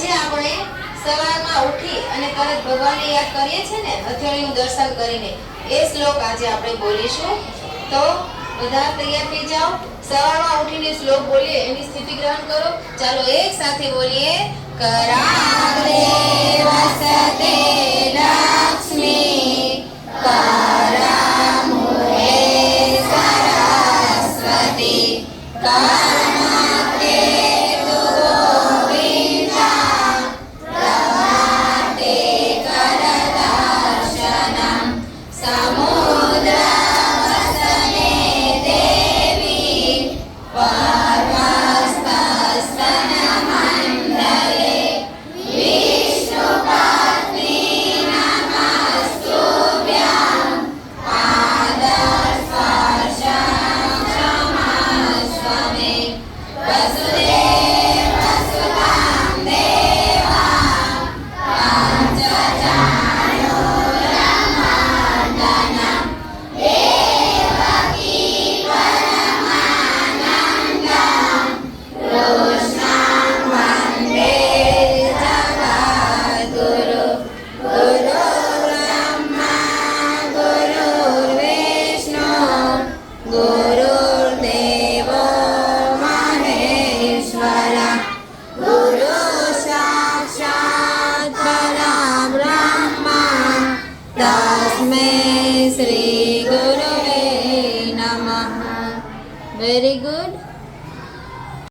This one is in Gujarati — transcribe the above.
આજે આપણે સવારમાં ઉઠી અને તરત ભગવાનને યાદ કરીએ છીએ ને, હથેળીનું દર્શન કરીને. એ શ્લોક આજે આપણે બોલીશું. તો બધા તૈયાર થઈ જાઓ. સવારમાં ઉઠીને શ્લોક બોલીએ એની સ્થિતિ ગ્રહણ કરો. ચાલો એક સાથે બોલીએ. કરાગ્રે વસતે લક્ષ્મી, કરમૂલે સરસ્વતી, કર્મકે તુ ગોવિંદા, પ્રભાતે કરદર્શનમ, સમુદ્ર વસને દેવી, પર્વતસ્તનમંડલે, વિષ્ણુપત્ની નમસ્તુભ્યં, પાદસ્પર્શં ક્ષમસ્વ મે, વસુદેવ વસુધાં દેવા, પંચચાણૂરમર્દનં, દેવકી પરમાનંદં, કૃષ્ણં વંદે જગદ્ગુરુ, ગુરુર્બ્રહ્મા ગુરુર્વિષ્ણુ, ગુરુર્દેવો મહેશ્વર, ગુરુ સાક્ષાત પરબ્રહ્મ, તસ્મૈ શ્રી ગુરવે નમઃ. Very good.